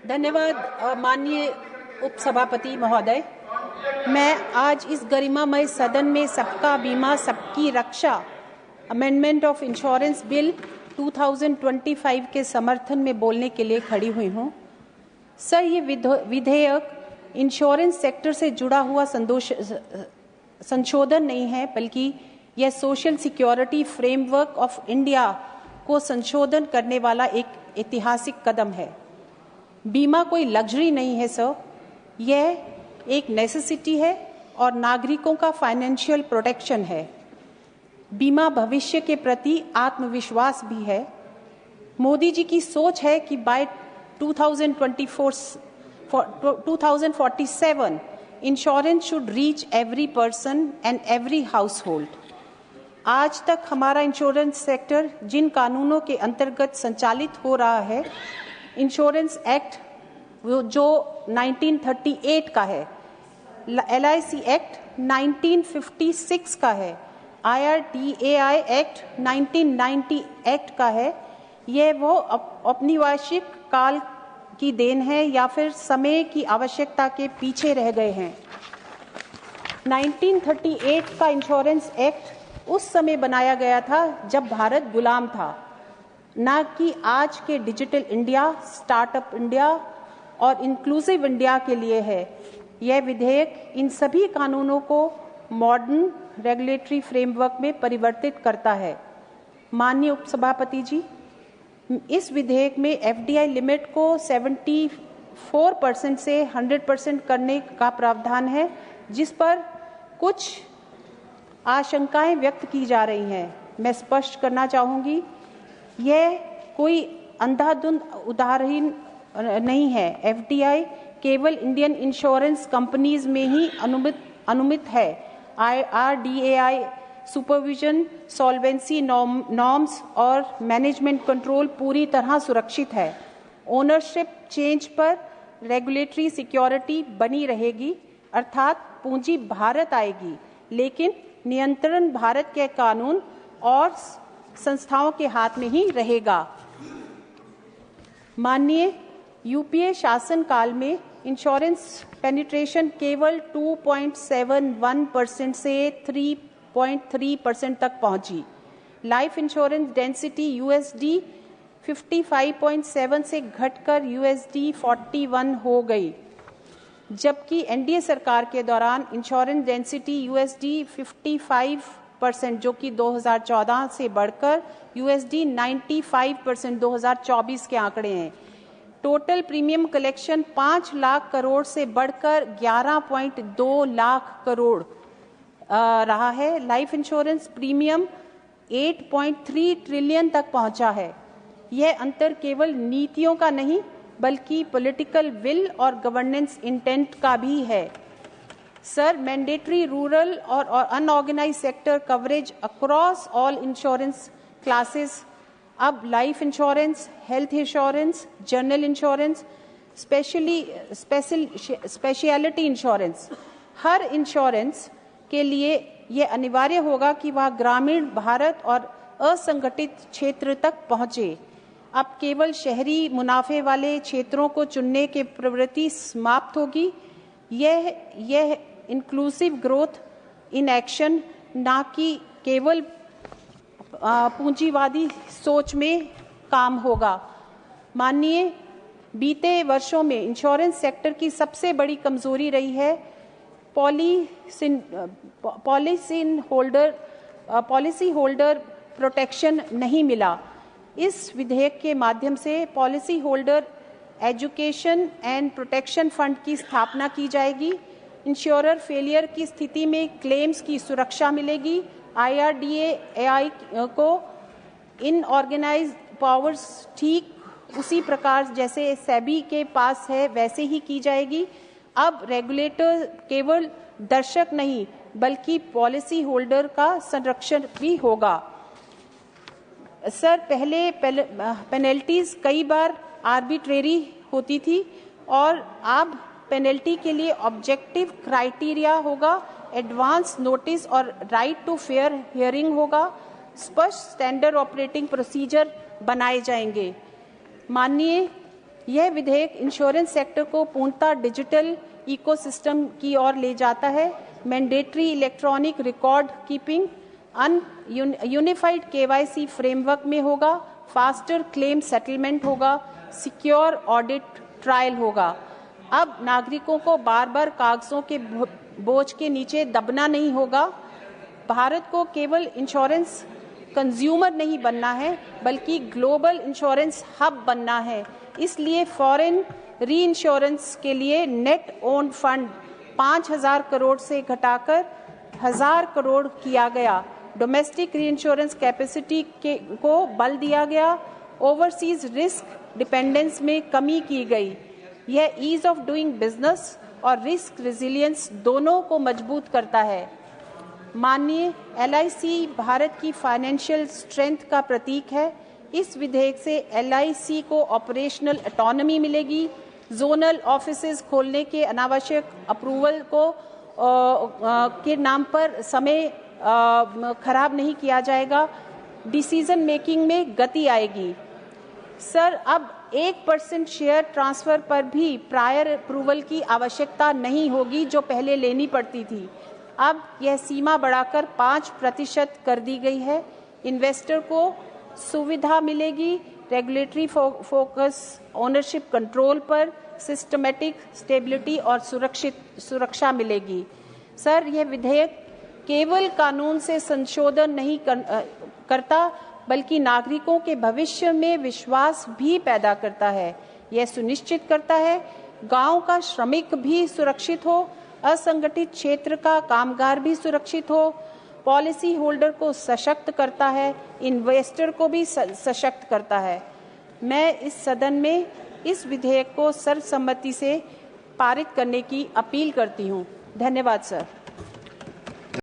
धन्यवाद माननीय उपसभापति महोदय। मैं आज इस गरिमामय सदन में सबका बीमा सबकी रक्षा अमेंडमेंट ऑफ इंश्योरेंस बिल 2025 के समर्थन में बोलने के लिए खड़ी हुई हूं। सर, ये विधेयक इंश्योरेंस सेक्टर से जुड़ा हुआ संशोधन नहीं है, बल्कि यह social security framework of India को संशोधन करने वाला एक ऐतिहासिक कदम है। बीमा कोई लग्जरी नहीं है सर, यह एक नेसेसिटी है और नागरिकों का फाइनेंशियल प्रोटेक्शन है। बीमा भविष्य के प्रति आत्मविश्वास भी है। मोदी जी की सोच है कि by 2047 insurance should reach every person and every household. आज तक हमारा इंश्योरेंस सेक्टर जिन कानूनों के अंतर्गत संचालित हो रहा है, इंश्योरेंस एक्ट जो 1938 का है, LIC एक्ट 1956 का है, IRDAI एक्ट 1990 एक्ट का है, यह वो औपनिवेशिक काल की देन है या फिर समय की आवश्यकता के पीछे रह गए हैं। 1938 का इंश्योरेंस एक्ट उस समय बनाया गया था जब भारत गुलाम था, ना कि आज के डिजिटल इंडिया, स्टार्टअप इंडिया और इंक्लूसिव इंडिया के लिए है। यह विधेयक इन सभी कानूनों को मॉडर्न रेगुलेटरी फ्रेमवर्क में परिवर्तित करता है। माननीय उपसभापति जी, इस विधेयक में FDI लिमिट को 74% से 100% करने का प्रावधान है, जिस पर कुछ आशंकाएं व्यक्त की जा रही हैं। मैं स्पष्ट करना चाहूंगी, यह कोई अंधाधुंध उदाहरण नहीं है। FDI केवल इंडियन इंश्योरेंस कंपनीज में ही अनुमित है। IRDAI सुपरविजन, सॉल्वेंसी नॉर्म्स और मैनेजमेंट कंट्रोल पूरी तरह सुरक्षित है। ओनरशिप चेंज पर रेगुलेटरी सिक्योरिटी बनी रहेगी, अर्थात पूंजी भारत आएगी, लेकिन नियंत्रण भारत के कानून और संस्थाओं के हाथ में ही रहेगा। माननीय UPA शासन काल में इंश्योरेंस पेनिट्रेशन केवल 2.71% से 3.3% तक पहुंची। लाइफ इंश्योरेंस डेंसिटी USD 55.7 से घटकर USD 41 हो गई, जबकि NDA सरकार के दौरान इंश्योरेंस डेंसिटी USD 55%, जो कि 2014 से बढ़कर USD 95% 2024 के आंकड़े हैं। Total premium collection 5 lakh crore से बढ़कर 11.2 लाख करोड़ रहा है। लाइफ इंश्योरेंस प्रीमियम 8.3 ट्रिलियन तक पहुंचा है। यह अंतर केवल नीतियों का नहीं, बल्कि पॉलिटिकल विल और गवर्नेंस इंटेंट का भी है। सर, मैंडेटरी रूरल और unorganised sector coverage across all insurance classes, अब life insurance, health insurance, general insurance, speciality insurance, हर इंश्योरेंस के लिए यह अनिवार्य होगा कि वह ग्रामीण भारत और असंगठित क्षेत्र तक पहुंचे। अब केवल शहरी मुनाफे वाले क्षेत्रों को चुनने की प्रवृत्ति समाप्त होगी। यह इंक्लूसिव ग्रोथ इन एक्शन, ना कि केवल पूंजीवादी सोच में काम होगा। माननीय, बीते वर्षों में इंश्योरेंस सेक्टर की सबसे बड़ी कमजोरी रही है पॉलिसी होल्डर प्रोटेक्शन नहीं मिला। इस विधेयक के माध्यम से policy holder education and protection fund की स्थापना की जाएगी। इंश्योरर फेलियर की स्थिति में क्लेम्स की सुरक्षा मिलेगी। IRDAI को इनऑर्गेनाइज्ड पावर्स ठीक उसी प्रकार जैसे सेबी के पास है वैसे ही की जाएगी। अब रेगुलेटर केवल दर्शक नहीं, बल्कि पॉलिसी होल्डर का संरक्षण भी होगा। सर, पहले पेनल्टीज कई बार आर्बिट्रेरी होती थी और अब पेनल्टी के लिए ऑब्जेक्टिव क्राइटेरिया होगा, एडवांस नोटिस और राइट टू फेयर हियरिंग होगा। स्पष्ट स्टैंडर्ड ऑपरेटिंग प्रोसीजर बनाए जाएंगे। माननीय, यह विधेयक इंश्योरेंस सेक्टर को पूर्णतः डिजिटल इकोसिस्टम की ओर ले जाता है। Mandatory electronic record keeping unified KYC framework में होगा, फास्टर क्लेम सेटलमेंट होगा, सिक्योर ऑडिट ट्रायल होगा। अब नागरिकों को बार बार कागजों के बोझ के नीचे दबना नहीं होगा। भारत को केवल इंश्योरेंस कंज्यूमर नहीं बनना है, बल्कि ग्लोबल इंश्योरेंस हब बनना है। इसलिए फॉरेन री इंश्योरेंस के लिए नेट ओन फंड 5,000 करोड़ से घटाकर 1,000 करोड़ किया गया। डोमेस्टिक री इंश्योरेंस कैपेसिटी को बल दिया गया। ओवरसीज रिस्क डिपेंडेंस में कमी की गई। यह ईज ऑफ डूइंग बिजनेस और रिस्क रेजिलियंस दोनों को मजबूत करता है। माननीय, LIC भारत की फाइनेंशियल स्ट्रेंथ का प्रतीक है। इस विधेयक से LIC को ऑपरेशनल ऑटोनॉमी मिलेगी। जोनल ऑफिसेज खोलने के अनावश्यक अप्रूवल को के नाम पर समय खराब नहीं किया जाएगा। डिसीजन मेकिंग में गति आएगी। सर, अब 1% शेयर ट्रांसफर पर भी प्रायर अप्रूवल की आवश्यकता नहीं होगी, जो पहले लेनी पड़ती थी। अब यह सीमा बढ़ाकर 5% कर दी गई है। इन्वेस्टर को सुविधा मिलेगी। रेगुलेटरी फोकस ओनरशिप कंट्रोल पर, सिस्टमेटिक स्टेबिलिटी और सुरक्षा मिलेगी। सर, यह विधेयक केवल कानून से संशोधन नहीं करता, बल्कि नागरिकों के भविष्य में विश्वास भी पैदा करता है। यह सुनिश्चित करता है गांव का श्रमिक भी सुरक्षित हो, असंगठित क्षेत्र का कामगार भी सुरक्षित हो, पॉलिसी होल्डर को सशक्त करता है, इन्वेस्टर को भी सशक्त करता है। मैं इस सदन में इस विधेयक को सर्वसम्मति से पारित करने की अपील करती हूँ। धन्यवाद सर।